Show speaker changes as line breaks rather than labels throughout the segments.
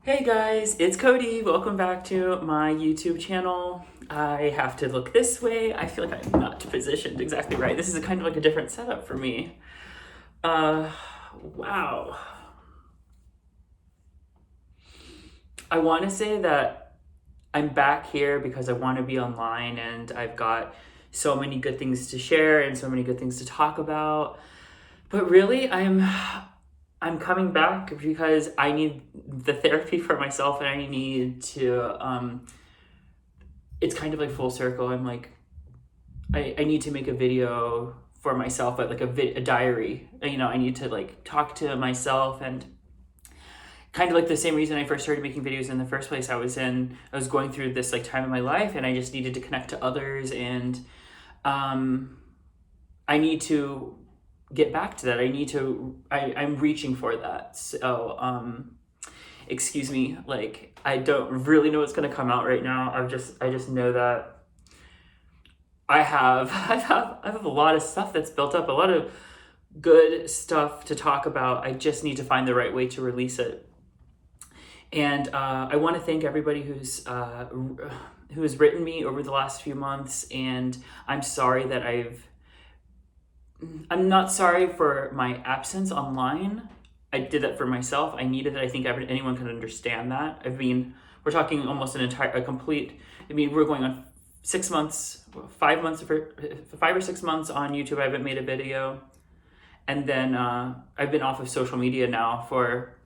Hey guys, it's Cody. Welcome back to my YouTube channel. I have to look this way. I feel like I'm not positioned exactly right. This is kind of like a different setup for me. Wow. I want to say that I'm back here because I want to be online and I've got so many good things to share and so many good things to talk about. But really, I'm coming back because I need the therapy for myself and I need to it's kind of like full circle. I'm like, I need to make a video for myself, but like a diary. You know, I need to like talk to myself and kind of like the same reason I first started making videos in the first place. I was going through this like time in my life and I just needed to connect to others and I need to get back to that. I'm reaching for that. So, excuse me, like I don't really know what's going to come out right now. I just know that I have a lot of stuff that's built up, a lot of good stuff to talk about. I just need to find the right way to release it. And I want to thank everybody who has written me over the last few months. And I'm sorry that I'm not sorry for my absence online. I did that for myself. I needed it. I think anyone can understand that. I mean, we're talking almost we're going on 6 months, 5 months, for 5 or 6 months on YouTube. I haven't made a video. And then I've been off of social media now for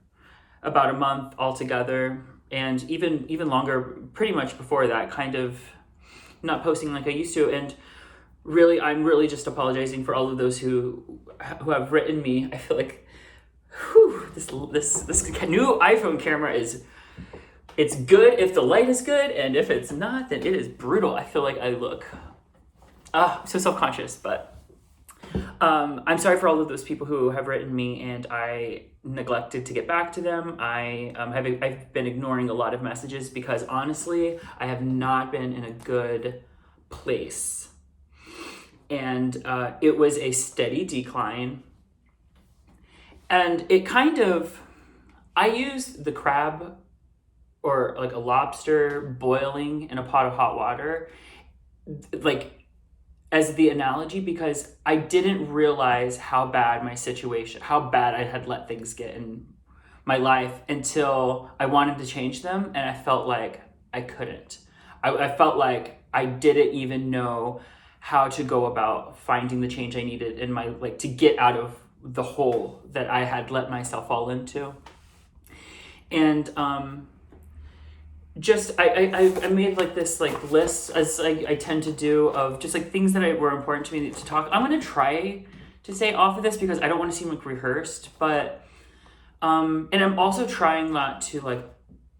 about a month altogether. And even longer, pretty much before that, kind of not posting like I used to. And really, I'm really just apologizing for all of those who have written me. I feel like, this new iPhone camera it's good if the light is good, and if it's not, then it is brutal. I feel like I look so self-conscious, but I'm sorry for all of those people who have written me and I neglected to get back to them. I've been ignoring a lot of messages because honestly, I have not been in a good place. And it was a steady decline. And it I used the crab or like a lobster boiling in a pot of hot water, like as the analogy, because I didn't realize how bad how bad I had let things get in my life until I wanted to change them. And I felt like I couldn't. I felt like I didn't even know how to go about finding the change I needed in my, like, to get out of the hole that I had let myself fall into. And I made like this like list, as I tend to do, of just like things that were important to me to talk. I'm gonna try to stay off of this because I don't want to seem like rehearsed, but and I'm also trying not to like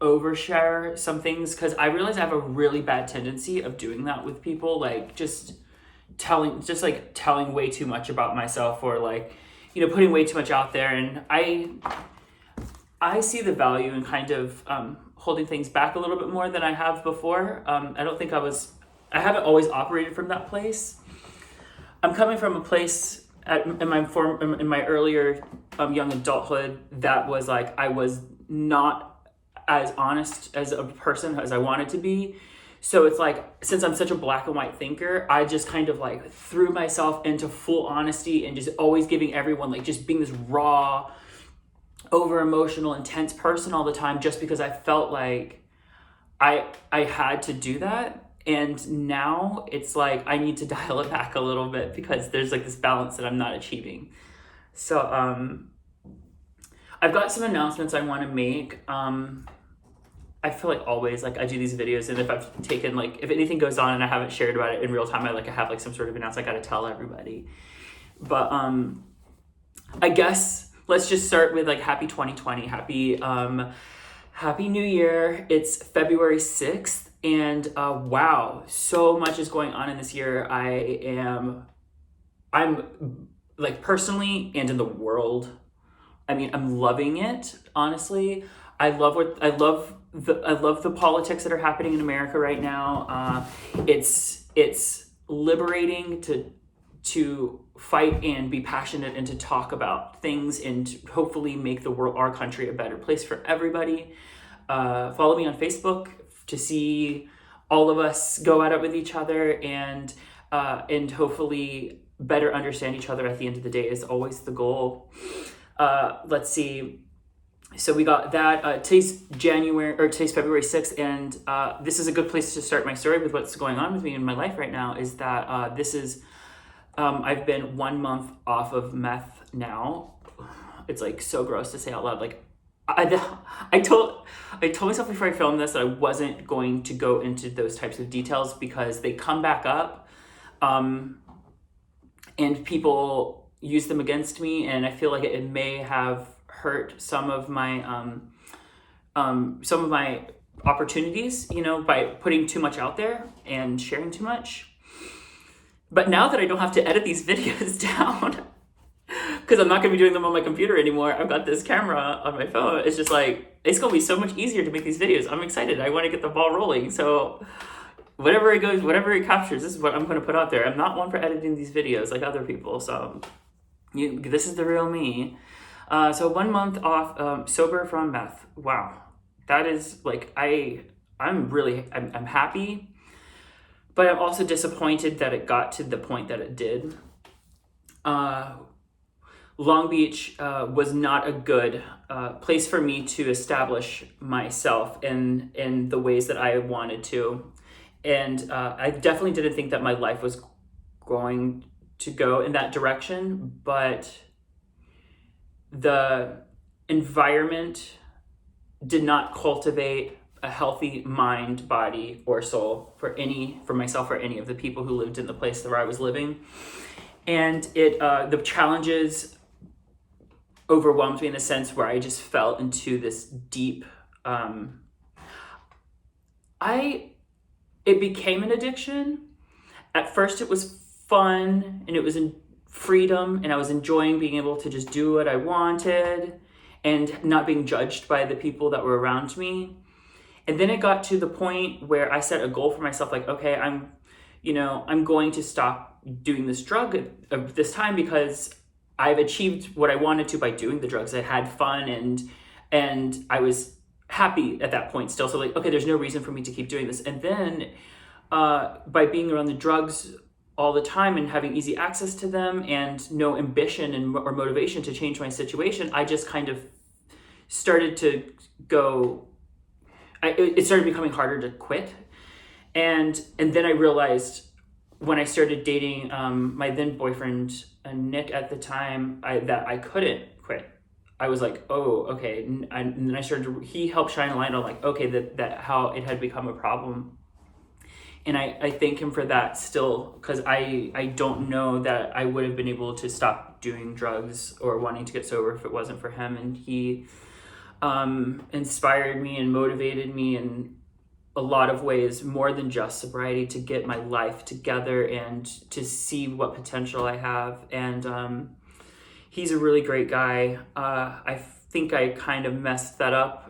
overshare some things because I realize I have a really bad tendency of doing that with people, like just telling way too much about myself, or like, you know, putting way too much out there. And I see the value in kind of holding things back a little bit more than I have before. I don't think I haven't always operated from that place. I'm coming from a place in my earlier young adulthood that was like, I was not as honest as a person as I wanted to be. So it's like, since I'm such a black and white thinker, I just kind of like threw myself into full honesty and just always giving everyone, like, just being this raw, over emotional, intense person all the time, just because I felt like I had to do that. And now it's like I need to dial it back a little bit because there's like this balance that I'm not achieving. So I've got some announcements I want to make. I feel like always, like, I do these videos, and if I've taken, like, if anything goes on and I haven't shared about it in real time, I have like some sort of announcement I gotta tell everybody. But I guess let's just start with like happy 2020, happy New Year. It's February 6th, and wow, so much is going on in this year. I'm like, personally and in the world, I mean, I'm loving it, honestly. I love the politics that are happening in America right now. It's liberating to fight and be passionate and to talk about things and to hopefully make our country a better place for everybody. follow me on Facebook to see all of us go at it with each other, and hopefully better understand each other at the end of the day is always the goal. Let's see. So we got that. Today's February 6th, and this is a good place to start my story with what's going on with me in my life right now. Is that I've been 1 month off of meth now. It's like so gross to say out loud. Like I told myself before I filmed this that I wasn't going to go into those types of details because they come back up, and people use them against me, and I feel like it may have hurt some of my opportunities, by putting too much out there and sharing too much. But now that I don't have to edit these videos down, because I'm not going to be doing them on my computer anymore, I've got this camera on my phone. It's just like, it's going to be so much easier to make these videos. I'm excited. I want to get the ball rolling. So whatever it captures, this is what I'm going to put out there. I'm not one for editing these videos like other people. So this is the real me. So 1 month off, sober from meth. Wow. That is like, I'm happy, but I'm also disappointed that it got to the point that it did. Long Beach was not a good place for me to establish myself in the ways that I wanted to. And I definitely didn't think that my life was going to go in that direction, but the environment did not cultivate a healthy mind, body, or soul for myself or any of the people who lived in the place where I was living. And the challenges overwhelmed me in a sense where I just fell into this deep, it became an addiction. At first it was fun and it was in freedom, and I was enjoying being able to just do what I wanted and not being judged by the people that were around me. And then it got to the point where I set a goal for myself, like, okay, I'm going to stop doing this drug at this time because I've achieved what I wanted to by doing the drugs. I had fun and I was happy at that point still. So like, okay, there's no reason for me to keep doing this. And then by being around the drugs all the time and having easy access to them and no ambition or motivation to change my situation, I just kind of started to go, it started becoming harder to quit. And then I realized when I started dating my then boyfriend, Nick at the time, that I couldn't quit. I was like, oh, okay. And then he helped shine a light on like, okay, that how it had become a problem. And I thank him for that still, because I don't know that I would have been able to stop doing drugs or wanting to get sober if it wasn't for him. And he inspired me and motivated me in a lot of ways, more than just sobriety, to get my life together and to see what potential I have. And he's a really great guy. I think I kind of messed that up.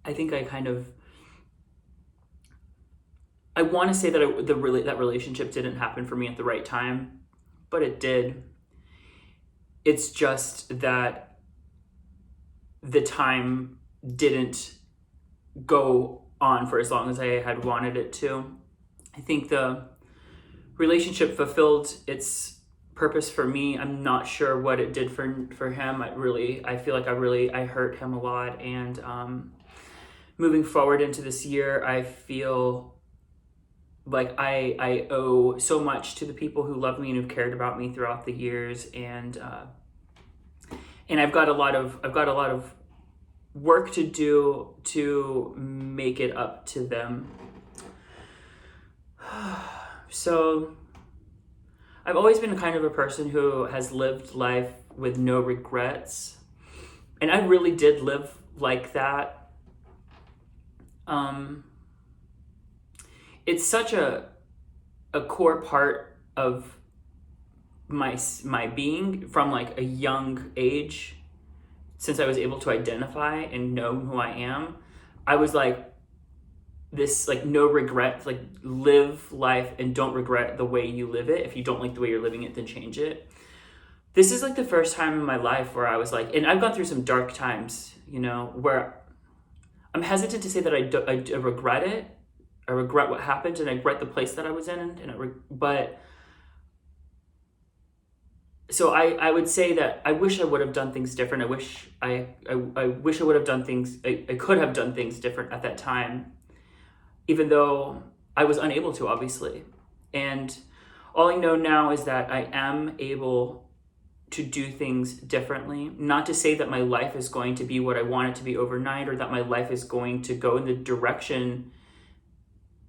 I think I want to say that that relationship didn't happen for me at the right time, but it did. It's just that the time didn't go on for as long as I had wanted it to. I think the relationship fulfilled its purpose for me. I'm not sure what it did for him. I feel like I hurt him a lot. And moving forward into this year, I feel like I owe so much to the people who love me and who've cared about me throughout the years. And I've got a lot of work to do to make it up to them. So I've always been kind of a person who has lived life with no regrets. And I really did live like that. It's such a core part of my being from like a young age. Since I was able to identify and know who I am, I was like, this like no regret, like live life and don't regret the way you live it. If you don't like the way you're living it, then change it. This is like the first time in my life where I was like, and I've gone through some dark times, you know, where I'm hesitant to say that I regret it. I regret what happened, and I regret the place that I was in, but so I would say that I wish I would have done things different. I wish I would have done things. I could have done things different at that time, even though I was unable to, obviously. And all I know now is that I am able to do things differently. Not to say that my life is going to be what I want it to be overnight, or that my life is going to go in the direction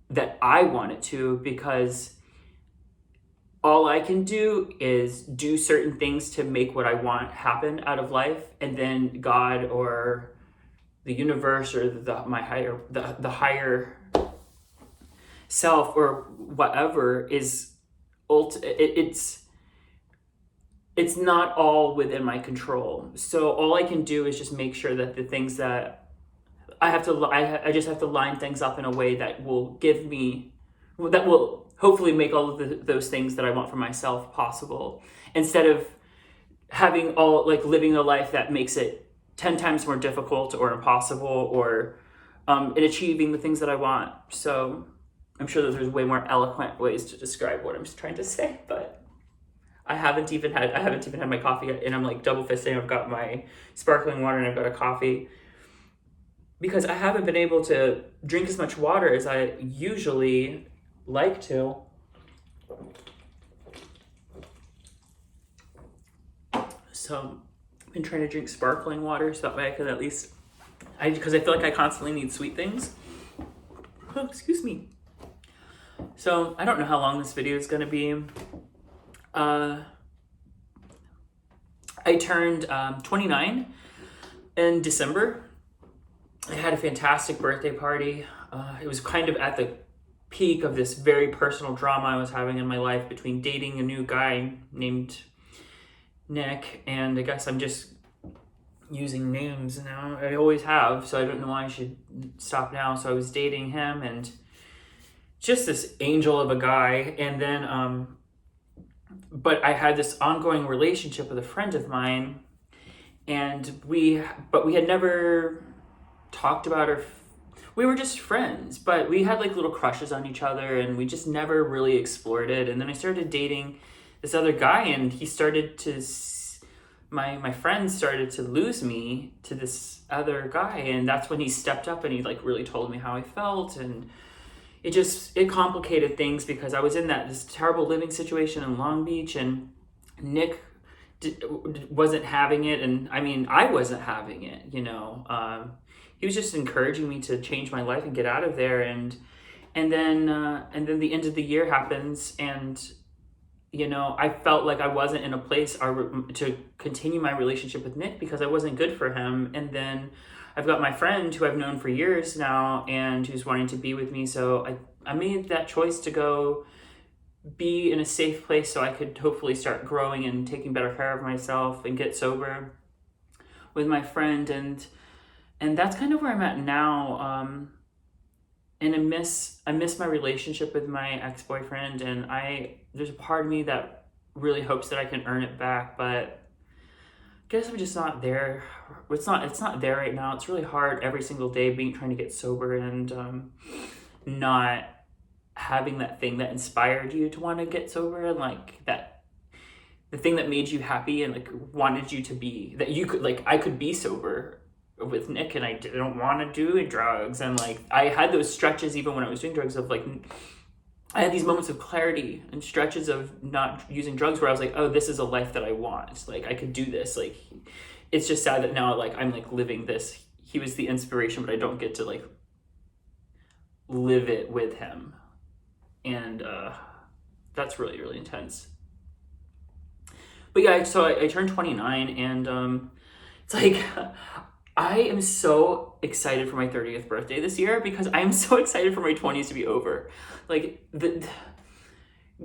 that I want it to, because all I can do is do certain things to make what I want happen out of life, and then God or the universe or the higher self or whatever is it's not all within my control. So all I can do is just make sure that the things that I just have to line things up in a way that will hopefully make all of those things that I want for myself possible, instead of having living a life that makes it 10 times more difficult or impossible, or in achieving the things that I want. So I'm sure that there's way more eloquent ways to describe what I'm trying to say, but I haven't even had my coffee yet, and I'm like double fisting. I've got my sparkling water and I've got a coffee, because I haven't been able to drink as much water as I usually like to. So I've been trying to drink sparkling water so that way I can at least, because I feel like I constantly need sweet things. Oh, excuse me. So I don't know how long this video is going to be. I turned 29 in December. I had a fantastic birthday party. It was kind of at the peak of this very personal drama I was having in my life between dating a new guy named Nick, and I guess I'm just using names now. I always have, so I don't know why I should stop now. So I was dating him, and just this angel of a guy, and then but I had this ongoing relationship with a friend of mine, and we had never talked about we were just friends, but we had like little crushes on each other, and we just never really explored it. And then I started dating this other guy, and he started to my friend started to lose me to this other guy, and that's when he stepped up and he like really told me how I felt, and it complicated things, because I was in this terrible living situation in Long Beach, and Nick wasn't having it, and I mean I wasn't having it, you know. He was just encouraging me to change my life and get out of there, and then the end of the year happens, and you know, I felt like I wasn't in a place to continue my relationship with Nick, because I wasn't good for him. And then I've got my friend who I've known for years now, and who's wanting to be with me. So I made that choice to go be in a safe place so I could hopefully start growing and taking better care of myself and get sober with my friend. And that's kind of where I'm at now. And I miss my relationship with my ex-boyfriend, and there's a part of me that really hopes that I can earn it back, but I guess I'm just not there. It's not there right now. It's really hard every single day trying to get sober, and not having that thing that inspired you to want to get sober, and like that the thing that made you happy and like wanted you to be, that you could, like, I could be sober with Nick, and I didn't want to do drugs. And like I had those stretches even when I was doing drugs of like, I had these moments of clarity and stretches of not using drugs where I was like, oh, this is a life that I want. Like I could do this. Like it's just sad that now like I'm like living this. He was the inspiration, but I don't get to like live it with him. And that's really, really intense. But yeah, so I turned 29, and it's like I am so excited for my 30th birthday this year, because I am so excited for my 20s to be over. Like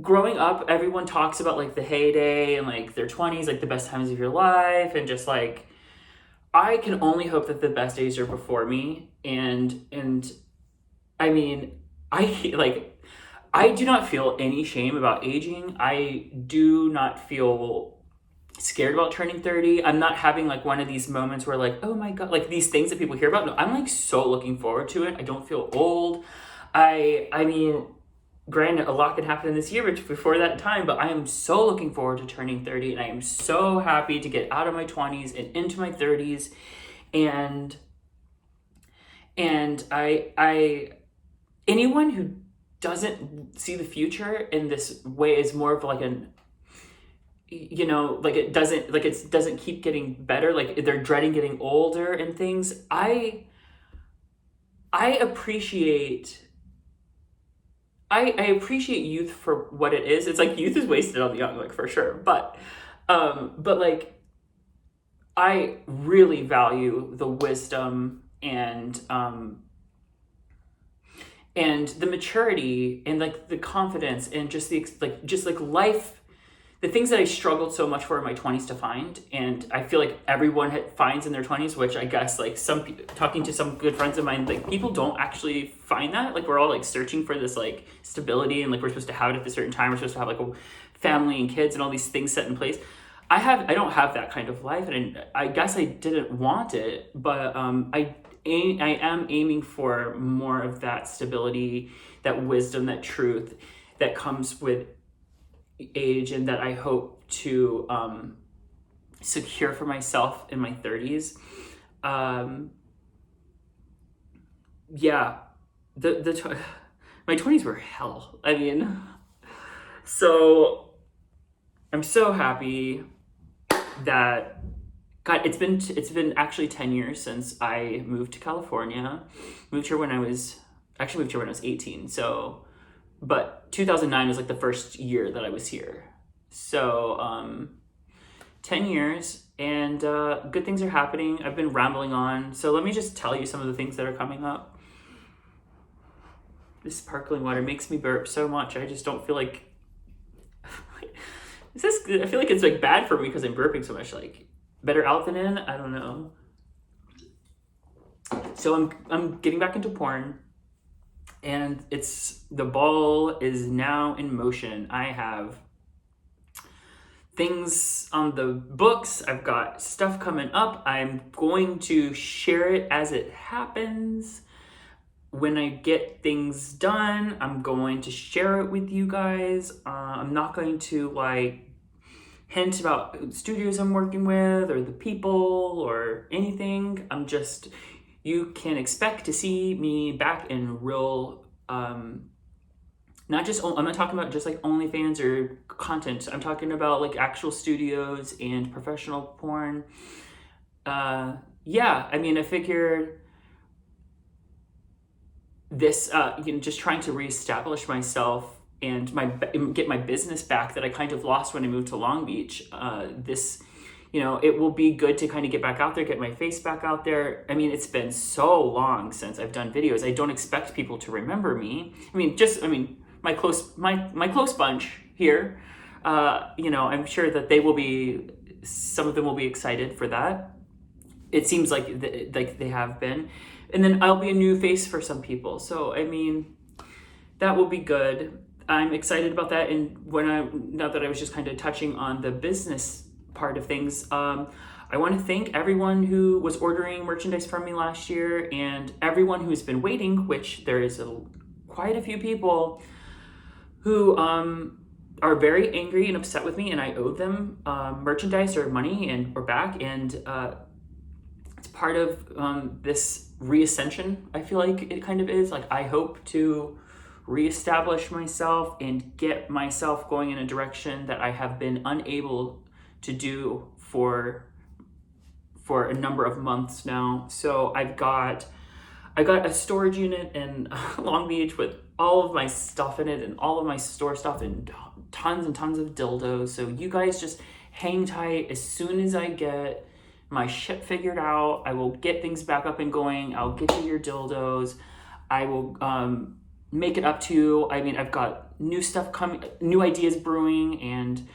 growing up, everyone talks about like the heyday and like their 20s, like the best times of your life, and just like I can only hope that the best days are before me, and I mean, I do not feel any shame about aging. I do not feel scared about turning 30. I'm not having like one of these moments where like, oh my God, like these things that people hear about. No, I'm like so looking forward to it. I don't feel old. I mean, granted, a lot can happen in this year before that time, but I am so looking forward to turning 30, and I am so happy to get out of my 20s and into my 30s. And I anyone who doesn't see the future in this way is more of like an, like it doesn't keep getting better, like they're dreading getting older and things. I appreciate I appreciate youth for what it is. It's like youth is wasted on the young, like for sure. But like I really value the wisdom and the maturity and like the confidence and just like life, the things that I struggled so much for in my 20s to find, and I feel like everyone finds in their 20s, which I guess like talking to some good friends of mine, like people don't actually find that. Like we're all like searching for this like stability, and like we're supposed to have it at a certain time. We're supposed to have like a family and kids and all these things set in place. I don't have that kind of life, and I guess I didn't want it, but I am aiming for more of that stability, that wisdom, that truth that comes with age, and that I hope to secure for myself in my 30s. Yeah, my 20s were hell. I mean, so I'm so happy that God, it's been actually 10 years since I moved to California. Moved here when I was 18. So, but 2009 was like the first year that I was here. So 10 years, and good things are happening. I've been rambling on. So let me just tell you some of the things that are coming up. This sparkling water makes me burp so much. I just don't feel like... I feel like it's like bad for me because I'm burping so much. Like better out than in? I don't know. So I'm getting back into porn. And the ball is now in motion. I have things on the books. I've got stuff coming up. I'm going to share it as it happens. When I get things done, I'm going to share it with you guys. I'm not going to like hint about studios I'm working with or the people or anything. You can expect to see me back in real, I'm not talking about just like OnlyFans or content. I'm talking about like actual studios and professional porn. Yeah, I mean, I figured this, just trying to reestablish myself and get my business back that I kind of lost when I moved to Long Beach. It will be good to kind of get back out there, get my face back out there. I mean, it's been so long since I've done videos. I don't expect people to remember me. My close bunch here, I'm sure that some of them will be excited for that. It seems like they have been. And then I'll be a new face for some people. So, I mean, that will be good. I'm excited about that. And now that I was just kind of touching on the business part of things, I want to thank everyone who was ordering merchandise from me last year, and everyone who's been waiting, which there is quite a few people who are very angry and upset with me, and I owe them merchandise or money or back, and it's part of this reascension. I feel like it kind of is. Like, I hope to reestablish myself and get myself going in a direction that I have been unable to do for a number of months now. So I got a storage unit in Long Beach with all of my stuff in it and all of my store stuff and tons and tons of dildos. So you guys just hang tight. As soon as I get my shit figured out, I will get things back up and going. I'll get you your dildos. I will make it up to you. I mean, I've got new stuff coming, new ideas brewing, and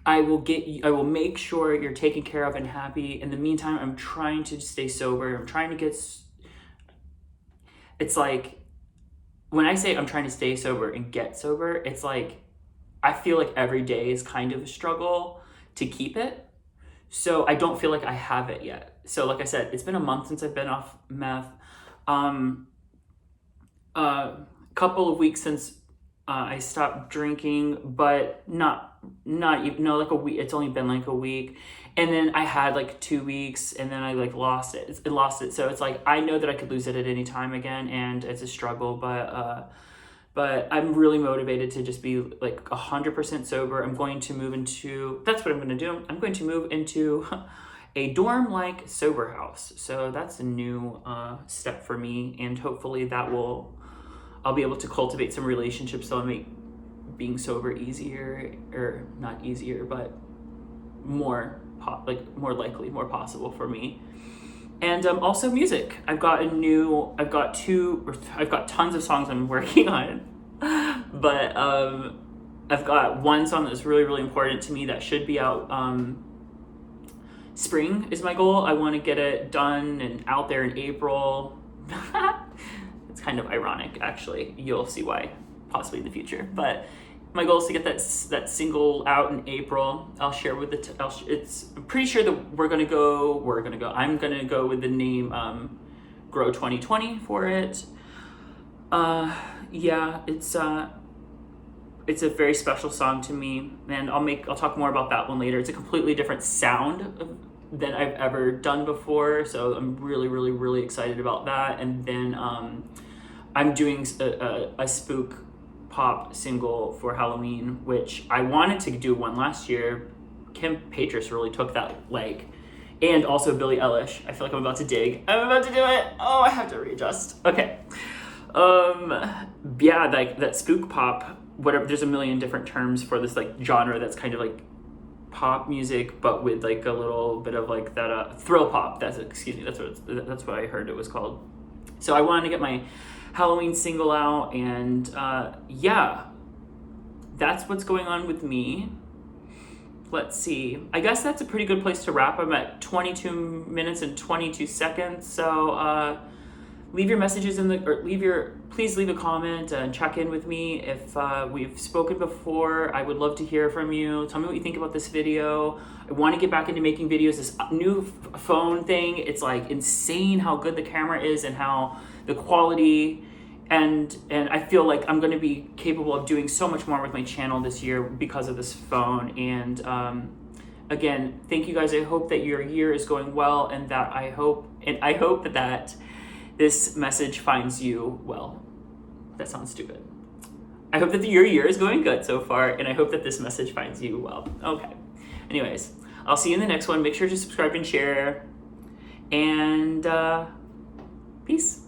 I will make sure you're taken care of and happy. In the meantime, I'm trying to stay sober. I'm trying to it's like when I say I'm trying to stay sober and get sober, it's like I feel like every day is kind of a struggle to keep it. So I don't feel like I have it yet. So like I said, it's been a month since I've been off meth. A couple of weeks since I stopped drinking, but not even, no, like a week. It's only been like a week. And then I had like 2 weeks, and then I like lost it. It lost it. So it's like I know that I could lose it at any time again, and it's a struggle. But I'm really motivated to just be like 100% sober. I'm going to move into. That's what I'm going to do. I'm going to move into a dorm-like sober house. So that's a new step for me, and hopefully I'll be able to cultivate some relationships that'll make being sober easier, or not easier, but more likely, more possible for me. And also music. I've got tons of songs I'm working on, but I've got one song that's really, really important to me that should be out. Spring is my goal. I want to get it done and out there in April. It's kind of ironic, actually. You'll see why, possibly in the future. But my goal is to get that single out in April. I'll share with I'm pretty sure that I'm gonna go with the name Grow 2020 for it. Yeah, it's a very special song to me, and I'll talk more about that one later. It's a completely different sound than I've ever done before, so I'm really, really, really excited about that. And then I'm doing a spook pop single for Halloween, which I wanted to do one last year. Kim Petras really took that leg, and also Billie Eilish. I feel like I'm about to dig. I'm about to do it. Oh, I have to readjust. Okay. Yeah, like that spook pop, whatever. There's a million different terms for this like genre that's kind of like pop music, but with like a little bit of like that thrill pop. That's what I heard it was called. So I wanted to get my Halloween single out, and yeah, that's what's going on with me. Let's see. I guess that's a pretty good place to wrap. I'm at 22 minutes and 22 seconds. So leave your messages please leave a comment and check in with me if we've spoken before. I would love to hear from you. Tell me what you think about this video. I want to get back into making videos. This new phone thing, it's like insane how good the camera is and how the quality, and I feel like I'm going to be capable of doing so much more with my channel this year because of this phone. And again, thank you guys. I hope that your year is going well, and that I hope that this message finds you well. That sounds stupid. I hope that your year is going good so far, and I hope that this message finds you well. Okay. Anyways, I'll see you in the next one. Make sure to subscribe and share. And peace.